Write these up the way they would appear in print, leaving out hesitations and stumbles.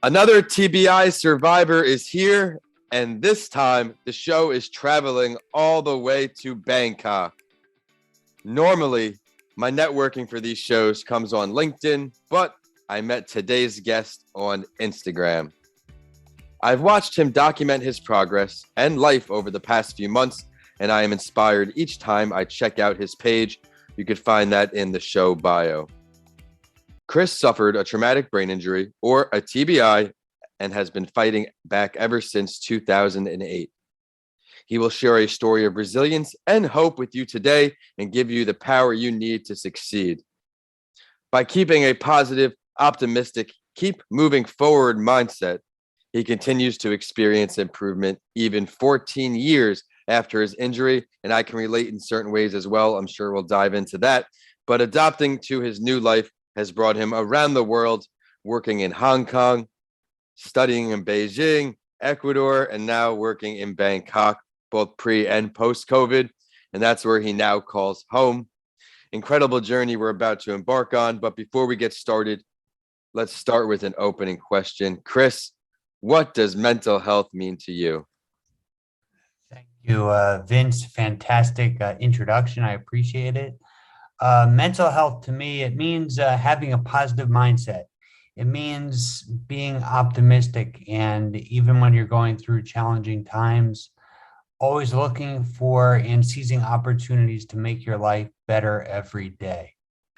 Another TBI survivor is here, and this time the show is traveling all the way to Bangkok. Normally, my networking for these shows comes on LinkedIn, but I met today's guest on Instagram. I've watched him document his progress and life over the past few months, and I am inspired each time I check out his page. You could find that in the show bio. Chris suffered a traumatic brain injury, or a TBI, and has been fighting back ever since 2008. He will share a story of resilience and hope with you today and give you the power you need to succeed. By keeping a positive, optimistic, keep moving forward mindset, he continues to experience improvement even 14 years after his injury, and I can relate in certain ways as well. I'm sure we'll dive into that. But adapting to his new life has brought him around the world, working in Hong Kong, studying in Beijing, Ecuador, and now working in Bangkok, both pre and post-COVID. And that's where he now calls home. Incredible journey we're about to embark on. But before we get started, let's start with an opening question. Chris, what does mental health mean to you? Thank you, Vince. Fantastic introduction. I appreciate it. Mental health to me, it means having a positive mindset. It means being optimistic. And even when you're going through challenging times, always looking for and seizing opportunities to make your life better every day.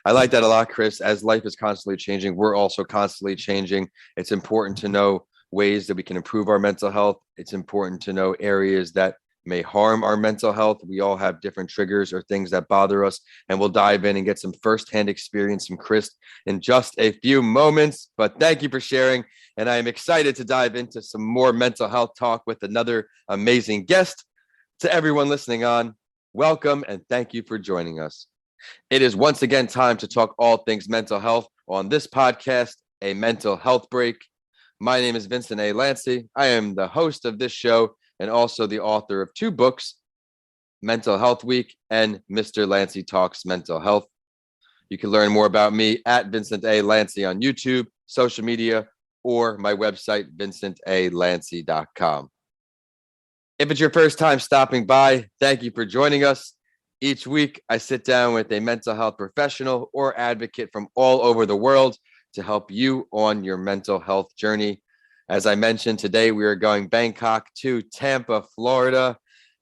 I like that a lot, Chris. As life is constantly changing, we're also constantly changing. It's important to know ways that we can improve our mental health. It's important to know areas that may harm our mental health. We all have different triggers or things that bother us, and we'll dive in and get some firsthand experience from Chris in just a few moments. But thank you for sharing, and I am excited to dive into some more mental health talk with another amazing guest. To everyone listening on, welcome and thank you for joining us. It is once again time to talk all things mental health on this podcast, A Mental Health Break. My name is Vincent A. Lanci. I am the host of this show and also the author of two books, Mental Health Week and Mr. Lanci Talks Mental Health. You can learn more about me at Vincent A. Lanci on YouTube, social media, or my website, vincentalanci.com. If it's your first time stopping by, thank you for joining us. Each week, I sit down with a mental health professional or advocate from all over the world to help you on your mental health journey. As I mentioned, today we are going Bangkok to Tampa, Florida.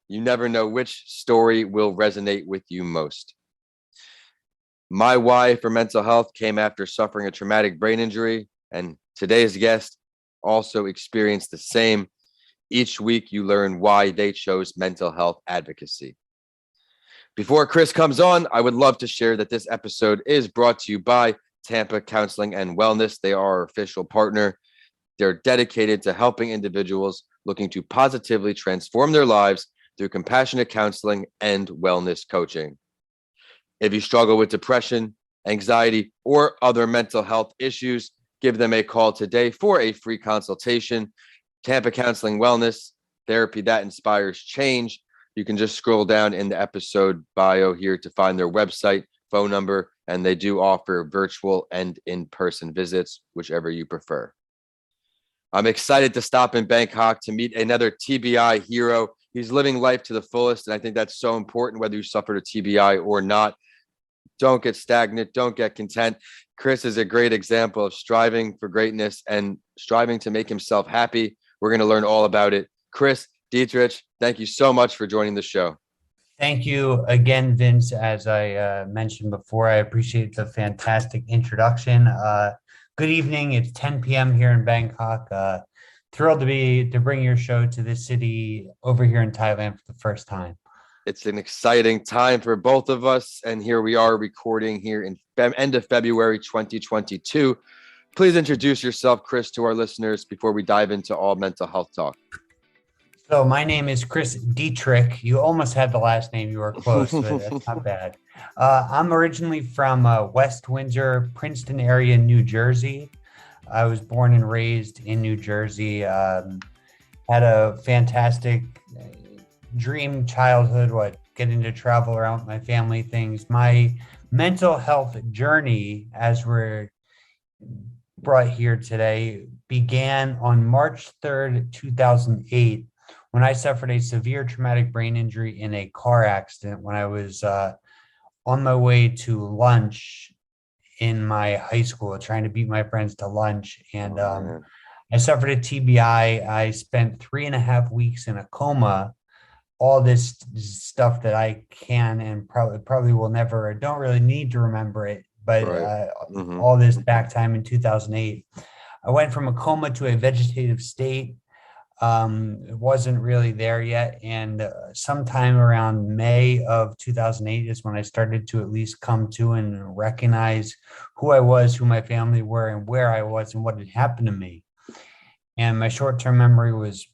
You never know which story will resonate with you most. My why for mental health came after suffering a traumatic brain injury, and today's guest also experienced the same. Each week, you learn why they chose mental health advocacy. Before Chris comes on, I would love to share that this episode is brought to you by Tampa Counseling and Wellness. They are our official partner. They're dedicated to helping individuals looking to positively transform their lives through compassionate counseling and wellness coaching. If you struggle with depression, anxiety, or other mental health issues, give them a call today for a free consultation. Tampa Counseling Wellness, therapy that inspires change. You can just scroll down in the episode bio here to find their website, phone number, and they do offer virtual and in-person visits, whichever you prefer. I'm excited to stop in Bangkok to meet another TBI hero. He's living life to the fullest, and I think that's so important, whether you suffered a TBI or not. Don't get stagnant. Don't get content. Chris is a great example of striving for greatness and striving to make himself happy. We're going to learn all about it. Chris, Dittrich, thank you so much for joining the show. Thank you again, Vince. As I mentioned before, I appreciate the fantastic introduction. Good evening. It's 10 p.m. here in Bangkok. Thrilled to bring your show to this city over here in Thailand for the first time. It's an exciting time for both of us, and here we are recording here in end of February 2022. Please introduce yourself, Chris, to our listeners before we dive into all mental health talk. So my name is Chris Dittrich. You almost had the last name. You were close, but that's not bad. I'm originally from West Windsor, Princeton area, New Jersey. I was born and raised in New Jersey. Had a fantastic dream childhood, getting to travel around with my family, things. My mental health journey, as we're brought here today, began on March 3rd, 2008, when I suffered a severe traumatic brain injury in a car accident when I was on my way to lunch in my high school, trying to beat my friends to lunch. And Oh, man. I suffered a TBI. I spent 3.5 weeks in a coma. All this stuff that I can and probably will never, don't really need to remember it, but Right. Hmm. all this back time in 2008. I went from a coma to a vegetative state. It wasn't really there yet. And sometime around May of 2008 is when I started to at least come to and recognize who I was, who my family were, and where I was and what had happened to me. And my short-term memory was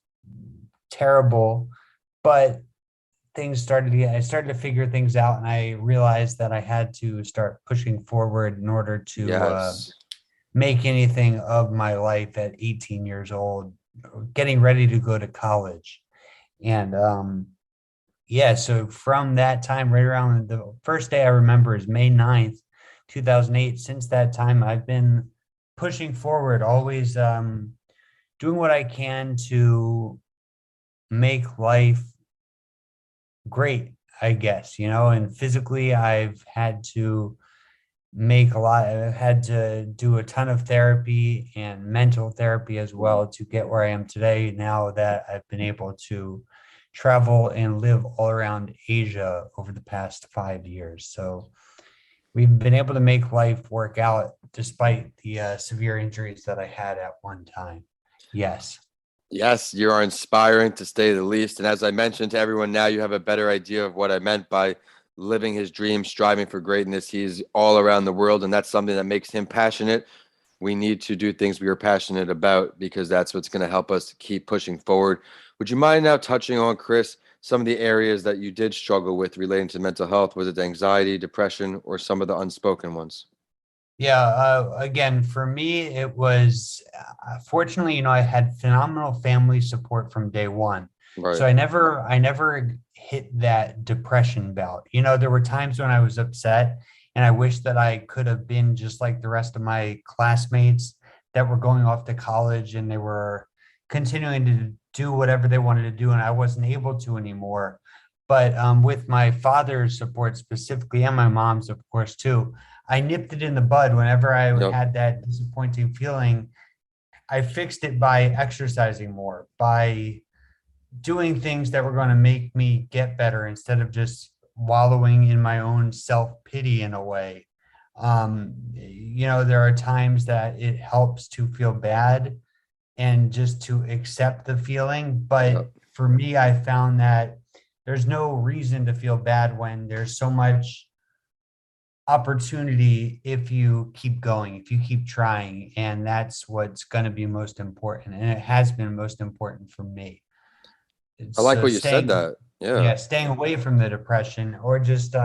terrible, but I started to figure things out, and I realized that I had to start pushing forward in order to Yes. make anything of my life at 18 years old, getting ready to go to college. And yeah, so from that time, right around the first day I remember is May 9th, 2008. Since that time, I've been pushing forward, always doing what I can to make life great, I guess, and physically I've had to I've had to do a ton of therapy and mental therapy as well to get where I am today, now that I've been able to travel and live all around Asia over the past 5 years. So we've been able to make life work out despite the severe injuries that I had at one time. Yes. Yes, you are inspiring to say the least. And as I mentioned to everyone, now you have a better idea of what I meant by living his dream, striving for greatness. He's all around the world, and that's something that makes him passionate. We need to do things we are passionate about because that's what's going to help us keep pushing forward. Would you mind now touching on, Chris, some of the areas that you did struggle with relating to mental health? Was it anxiety, depression, or some of the unspoken ones? Yeah, again, for me, it was fortunately, I had phenomenal family support from day one. Right. So I never hit that depression bout. There were times when I was upset and I wish that I could have been just like the rest of my classmates that were going off to college and they were continuing to do whatever they wanted to do, and I wasn't able to anymore. But with my father's support specifically, and my mom's, of course, too, I nipped it in the bud whenever I Yep. had that disappointing feeling. I fixed it by exercising more, by doing things that were going to make me get better instead of just wallowing in my own self pity in a way. There are times that it helps to feel bad and just to accept the feeling. But Yep. for me, I found that there's no reason to feel bad when there's so much opportunity if you keep going, if you keep trying. And that's what's going to be most important. And it has been most important for me. I It's like what you said staying, that. Yeah. yeah, staying away from the depression, or just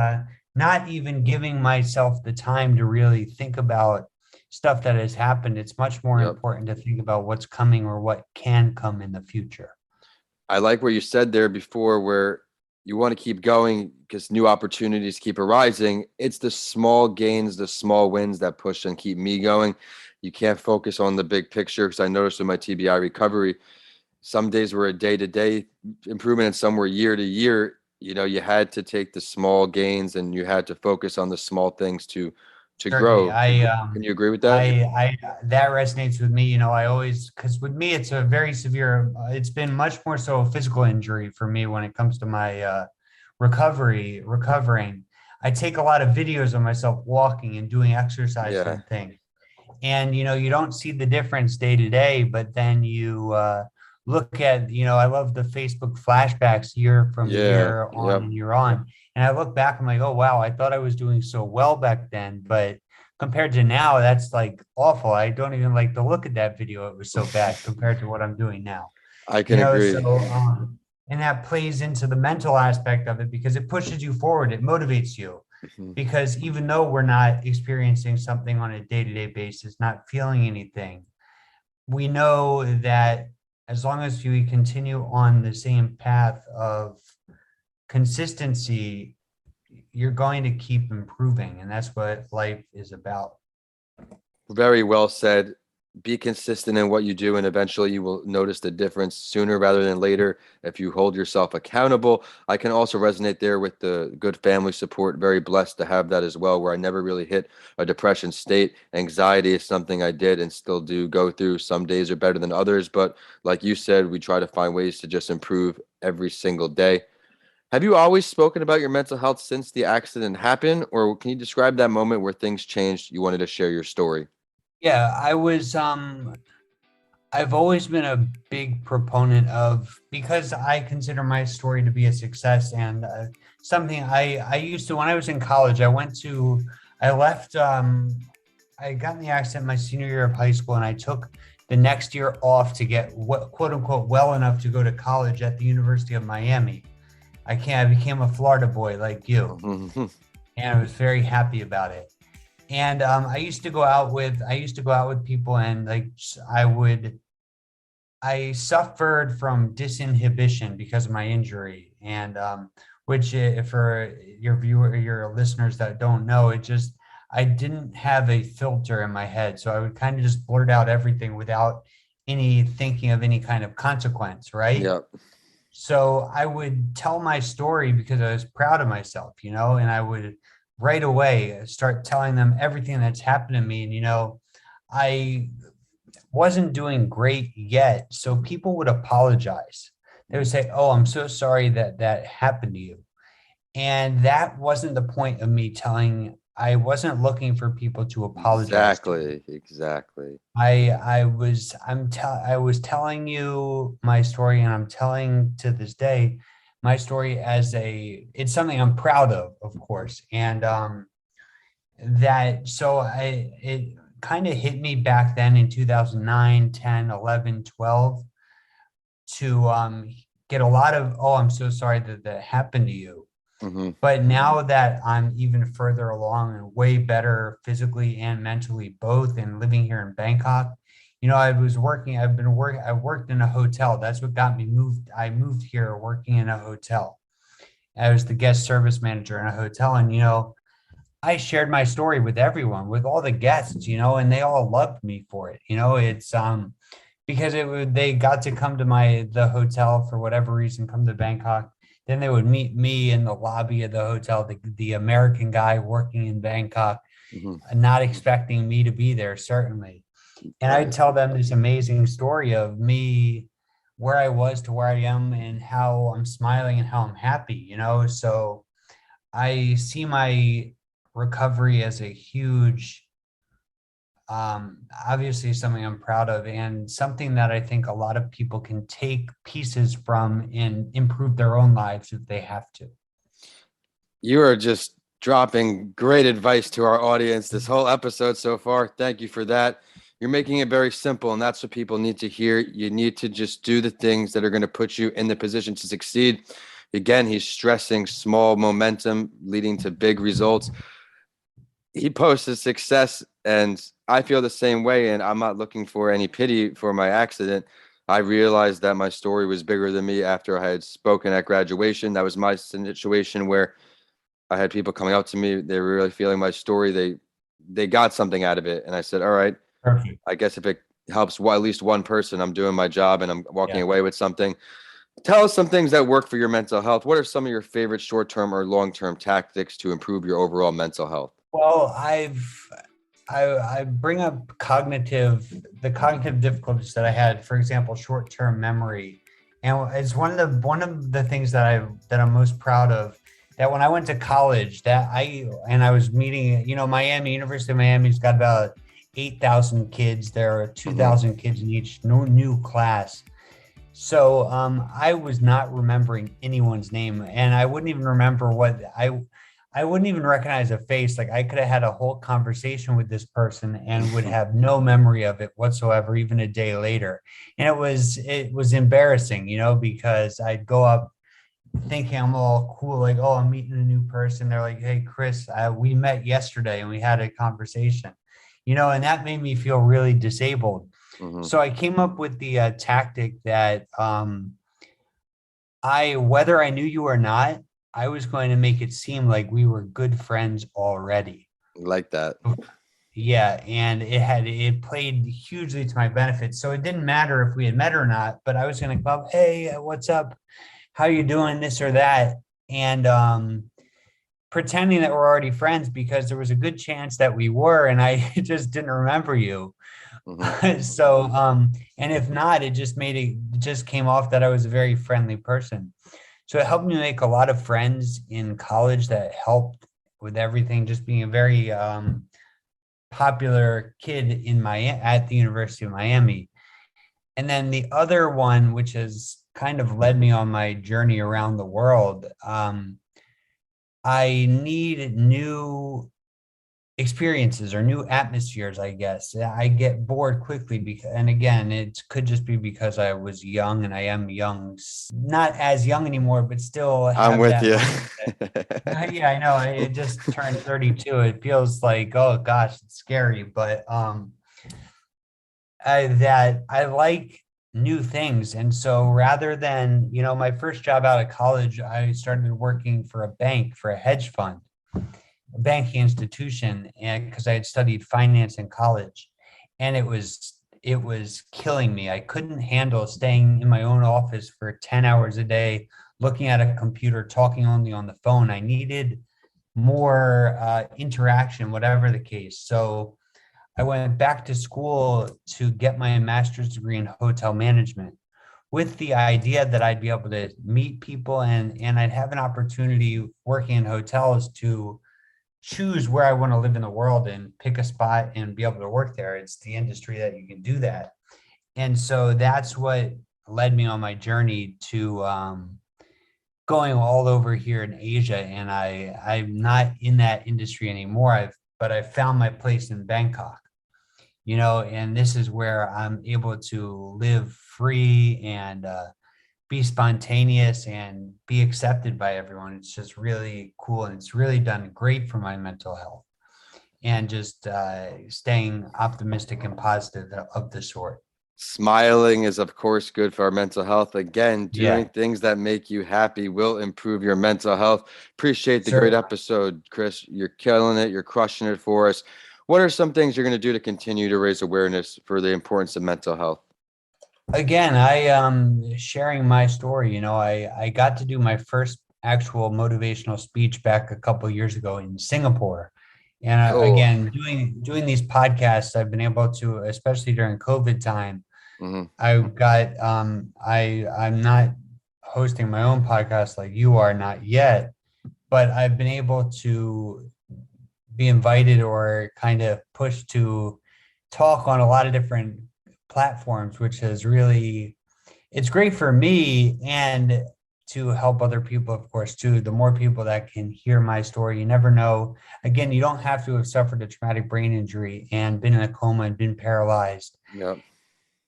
not even giving myself the time to really think about stuff that has happened. It's much more Yep. important to think about what's coming or what can come in the future. I like what you said there before, where you want to keep going because new opportunities keep arising. It's the small gains, the small wins that push and keep me going. You can't focus on the big picture because I noticed with my TBI recovery, some days were a day to day improvement and some were year to year. You had to take the small gains and you had to focus on the small things to Certainly, grow. Can you agree with that? I that resonates with me. I always, because with me it's a very severe. It's been much more so a physical injury for me when it comes to my recovering. I take a lot of videos of myself walking and doing exercises Yeah. and things, and you don't see the difference day to day, but then you look at, I love the Facebook flashbacks year from Yeah. year on Yep. and year on, and I look back, I'm like, oh wow, I thought I was doing so well back then, but compared to now, that's like awful. I don't even like to look at that video. It was so bad compared to what I'm doing now. I can So agree. and that plays into the mental aspect of it because it pushes you forward, it motivates you. Mhm. Because even though we're not experiencing something on a day-to-day basis, not feeling anything, we know that as long as we continue on the same path of consistency, you're going to keep improving. And that's what life is about. Very well said. be consistent in what you do, and eventually you will notice the difference sooner rather than later if you hold yourself accountable. I can also resonate there with the good family support. Very blessed to have that as well, where I never really hit a depression state. Anxiety is something I did and still do go through. Some days are better than others, but like you said, we try to find ways to just improve every single day. Have you always spoken about your mental health since the accident happened, or can you describe that moment where things changed? You wanted to share your story. Yeah, I've always been a big proponent of, because I consider my story to be a success, and something I used to, when I was in college, I left, I got in the accident my senior year of high school, and I took the next year off to get what, quote unquote, well enough to go to college at the University of Miami. I became a Florida boy like you, and I was very happy about it. And I used to go out with people, and like I suffered from disinhibition because of my injury, and which, for your listeners that don't know, I didn't have a filter in my head, so I would kind of just blurt out everything without any thinking of any kind of consequence, right? Yeah. So I would tell my story because I was proud of myself, and I would right away start telling them everything that's happened to me. And, I wasn't doing great yet. So people would apologize. They would say, "Oh, I'm so sorry that that happened to you." And that wasn't the point of me telling. I wasn't looking for people to apologize to me. Exactly. I was telling you my story, and I'm telling to this day my story as it's something I'm proud of course. And that so I it kind of hit me back then in 2009, 10, 11, 12 to get a lot of, "Oh, I'm so sorry that that happened to you." Hmm. But now that I'm even further along and way better physically and mentally both, and living here in Bangkok, I worked in a hotel. That's what got me moved. I moved here working in a hotel. I was the guest service manager in a hotel, and I shared my story with everyone, with all the guests, and they all loved me for it. It's because they got to come to the hotel for whatever reason, come to Bangkok. Then they would meet me in the lobby of the hotel, the American guy working in Bangkok, Hmm. not expecting me to be there, certainly. And I'd Right. tell them this amazing story of me, where I was to where I am, and how I'm smiling and how I'm happy, So I see my recovery as a huge, obviously something I'm proud of, and something that I think a lot of people can take pieces from and improve their own lives if they have to. You are just dropping great advice to our audience this whole episode so far. Thank you for that. You're making it very simple, and that's what people need to hear. You need to just do the things that are going to put you in the position to succeed. Again, he's stressing small momentum leading to big results. He posts his success, and I feel the same way. And I'm not looking for any pity for my accident. I realized that my story was bigger than me after I had spoken at graduation. That was my situation where I had people coming up to me. They were really feeling my story. They got something out of it, and I said, "All right, Perfect. I guess if it helps at least one person, I'm doing my job and I'm walking Yeah. away with something." Tell us some things that work for your mental health. What are some of your favorite short-term or long-term tactics to improve your overall mental health? Well, I bring up the cognitive difficulties that I had, for example, short-term memory. And it's one of the things that I'm most proud of, that when I went to college, I was meeting, Miami, University of Miami's got about 8,000 kids. There are Hmm. 2,000 kids in each new class. So I was not remembering anyone's name, and I wouldn't even remember I wouldn't even recognize a face. Like, I could have had a whole conversation with this person and would have no memory of it whatsoever, even a day later. And it was embarrassing, because I'd go up thinking I'm all cool, like, "Oh, I'm meeting a new person." They're like, "Hey, Chris, we met yesterday and we had a conversation," and that made me feel really disabled. Hmm. So I came up with the tactic that whether I knew you or not, I was going to make it seem like we were good friends already. Like that. Yeah, and it played hugely to my benefit. So it didn't matter if we had met or not, but I was gonna come up, hey, what's up? How you doing? This or that. And pretending that we're already friends because there was a good chance that we were, and I just didn't remember you. Mhm. So and if not, it just came off that I was a very friendly person. So it helped me make a lot of friends in college that helped with everything, just being a very popular kid in Miami at the University of Miami. And then the other one, which has kind of led me on my journey around the world, I need new experiences or new atmospheres, I guess. I get bored quickly because, and again, it could just be because I was young and I am young, not as young anymore, but still I'm have with that you. mindset. Yeah, I know. I just turned 32. It feels like, oh gosh, it's scary, but I like new things. And so rather than, my first job out of college, I started working for a bank, for a hedge fund, a banking institution, and because I had studied finance in college. And it was killing me. I couldn't handle staying in my own office for 10 hours a day, looking at a computer, talking only on the phone. I needed more interaction, whatever the case. So I went back to school to get my master's degree in hotel management with the idea that I'd be able to meet people and I'd have an opportunity working in hotels to choose where I want to live in the world and pick a spot and be able to work there. It's the industry that you can do that. And so that's what led me on my journey to going all over here in Asia. And I'm not in that industry anymore. But I found my place in Bangkok, and this is where I'm able to live free and be spontaneous and be accepted by everyone. It's just really cool. And it's really done great for my mental health and just staying optimistic and positive of the sort. Smiling is, of course, good for our mental health. Again, doing Yeah, things that make you happy will improve your mental health. Appreciate the great certainly. episode, Chris. You're killing it. You're crushing it for us. What are some things you're going to do to continue to raise awareness for the importance of mental health? Again, I sharing my story. I got to do my first actual motivational speech back a couple of years ago in Singapore. And Cool. again, doing these podcasts, I've been able to, especially during COVID time, Hmm. I've got I'm not hosting my own podcast like you are, not yet, but I've been able to be invited or kind of pushed to talk on a lot of different platforms, which has really, it's great for me and to help other people, of course, too. The more people that can hear my story, you never know. Again, you don't have to have suffered a traumatic brain injury and been in a coma and been paralyzed Yep.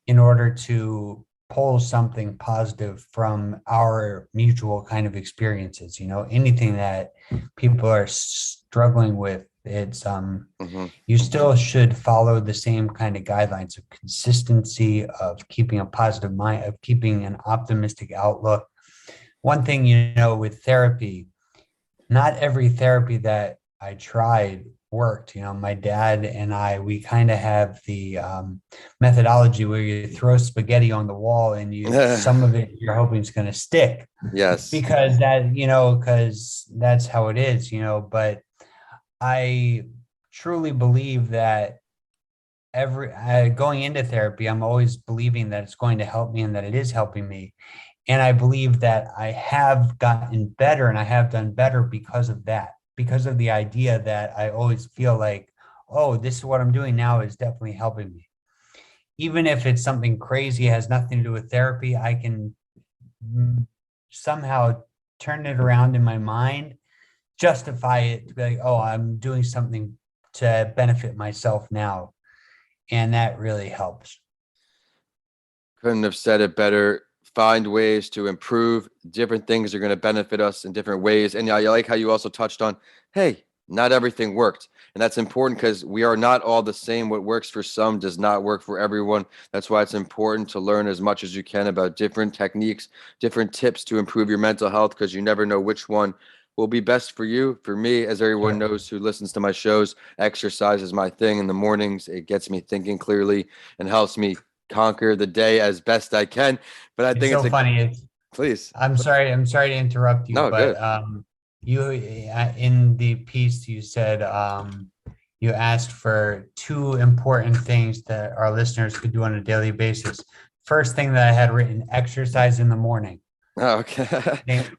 in order to pull something positive from our mutual kind of experiences. Anything that people are struggling with, it's Hmm. you still should follow the same kind of guidelines of consistency, of keeping a positive mind, of keeping an optimistic outlook. One thing, with therapy, not every therapy that I tried worked. My dad and we kind of have the methodology where you throw spaghetti on the wall and some of it you're hoping is going to stick Yes. because that's how it is, but I truly believe that every going into therapy, I'm always believing that it's going to help me and that it is helping me. And I believe that I have gotten better and I have done better because of that, because of the idea that I always feel like, oh, this is what I'm doing now is definitely helping me. Even if it's something crazy, has nothing to do with therapy, I can somehow turn it around in my mind, justify it to be like, oh, I'm doing something to benefit myself now. And that really helps. Couldn't have said it better. Find ways to improve. Different things are going to benefit us in different ways. And I like how you also touched on, hey, not everything worked. And that's important because we are not all the same. What works for some does not work for everyone. That's why it's important to learn as much as you can about different techniques, different tips to improve your mental health, because you never know which one will be best for you. For me, as everyone Sure. knows who listens to my shows, exercise is my thing in the mornings. It gets me thinking clearly and helps me conquer the day as best I can. But I It's think it's so a funny. It's please. I'm sorry to interrupt you, No, but good. you in the piece you said you asked for two important things that our listeners could do on a daily basis. First thing that I had written, exercise in the morning. Oh, okay.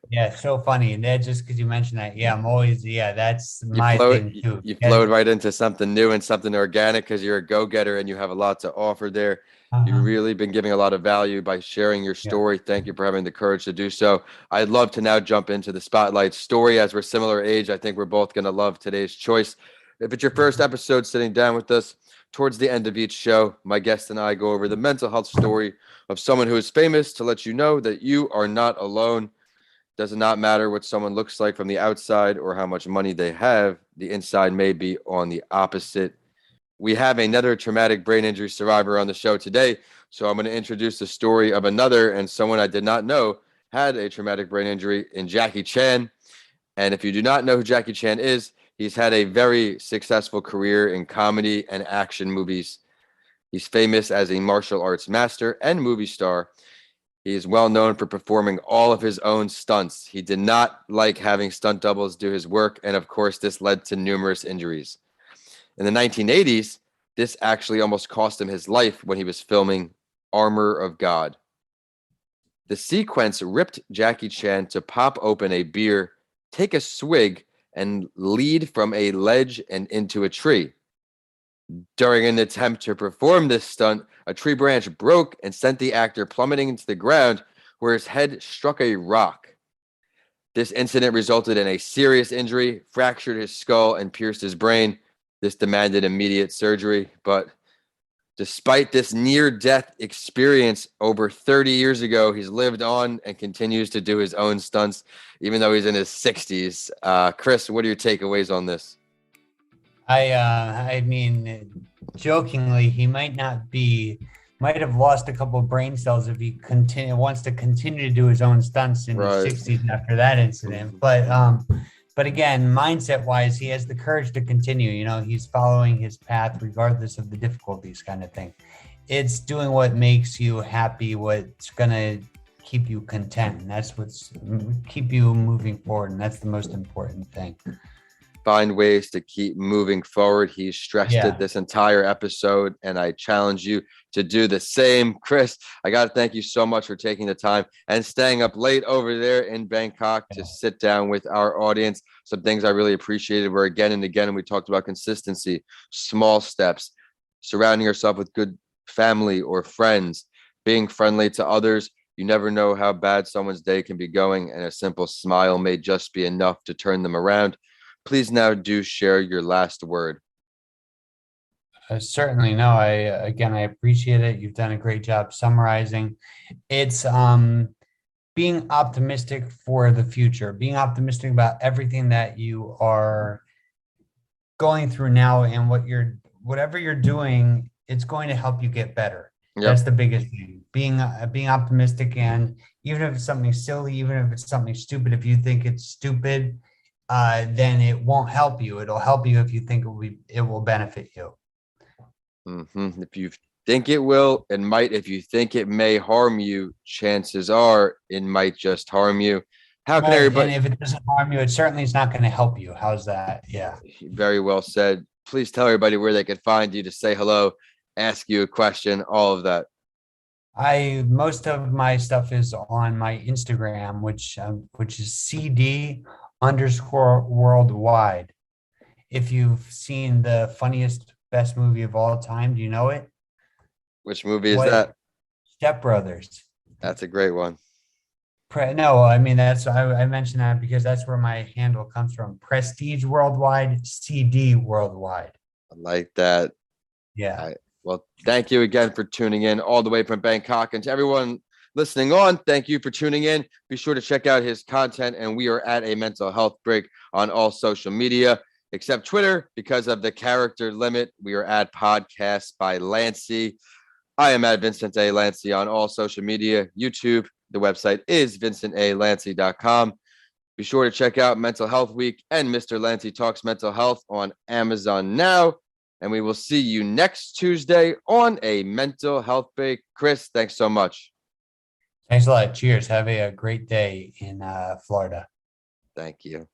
Yeah, so funny. And that just because you mentioned that, yeah, I'm always, yeah, that's You my float thing you too. you Yeah, flowed right into something new and something organic because you're a go-getter and you have a lot to offer there. You've uh-huh. really been giving a lot of value by sharing your Yeah. story. Thank you for having the courage to do so. I'd love to now jump into the spotlight story as we're similar age. I think we're both going to love today's choice. If it's your first episode sitting down with us, towards the end of each show, my guest and I go over the mental health story of someone who is famous to let you know that you are not alone. Does not matter what someone looks like from the outside or how much money they have. The inside may be on the opposite. We have another traumatic brain injury survivor on the show today. So I'm going to introduce the story of another and someone I did not know had a traumatic brain injury in Jackie Chan. And if you do not know who Jackie Chan is, he's had a very successful career in comedy and action movies. He's famous as a martial arts master and movie star. He is well known for performing all of his own stunts. He did not like having stunt doubles do his work, and of course, this led to numerous injuries. In the 1980s, this actually almost cost him his life when he was filming Armor of God. The sequence ripped Jackie Chan to pop open a beer, take a swig, and lead from a ledge and into a tree. During an attempt to perform this stunt, a tree branch broke and sent the actor plummeting into the ground where his head struck a rock. This incident resulted in a serious injury, fractured his skull, and pierced his brain. This demanded immediate surgery, but despite this near death experience over 30 years ago, he's lived on and continues to do his own stunts, even though he's in his 60s. Chris, what are your takeaways on this? I mean, jokingly, he might have lost a couple of brain cells if he wants to continue to do his own stunts in his Right. 60s after that incident. But again, mindset wise, he has the courage to continue. You know, he's following his path regardless of the difficulties, kind of thing. It's doing what makes you happy, what's gonna keep you content, and that's what's keep you moving forward, and that's the most important thing. Find ways to keep moving forward. He stressed it Yeah. this entire episode, and I challenge you to do the same. Chris, I got to thank you so much for taking the time and staying up late over there in Bangkok to sit down with our audience. Some things I really appreciated were again and again, and we talked about consistency, small steps, surrounding yourself with good family or friends, being friendly to others. You never know how bad someone's day can be going, and a simple smile may just be enough to turn them around. Please now do share your last word. Certainly, no. I appreciate it. You've done a great job summarizing. It's being optimistic for the future, being optimistic about everything that you are going through now and whatever you're doing, it's going to help you get better. That's Yep. the biggest thing. Being optimistic, and even if it's something silly, even if it's something stupid, if you think it's stupid, then it won't help you. It'll help you if you think it will benefit you. If you think it will, it might. If you think it may harm you, chances are it might just harm you. How can Right. everybody? And if it doesn't harm you, it certainly is not going to help you. How's that? Yeah. Very well said. Please tell everybody where they can find you to say hello, ask you a question, all of that. Most of my stuff is on my Instagram, which is CD underscore worldwide. If you've seen the funniest, best movie of all time, do you know it? Which movie is What that? Step Brothers? That's a great one. No, I mean I mentioned that because that's where my handle comes from. Prestige Worldwide, CD Worldwide. I like that. Yeah. Well, thank you again for tuning in all the way from Bangkok. And to everyone listening on, thank you for tuning in. Be sure to check out his content. And we are at a mental health break on all social media, except Twitter, because of the character limit. We are at Podcast by Lanci. I am at Vincent A. Lanci on all social media, YouTube. The website is vincentalanci.com. Be sure to check out Mental Health Week and Mr. Lanci Talks Mental Health on Amazon now. And we will see you next Tuesday on a mental health break. Chris, thanks so much. Thanks a lot. Cheers. Have a great day in Florida. Thank you.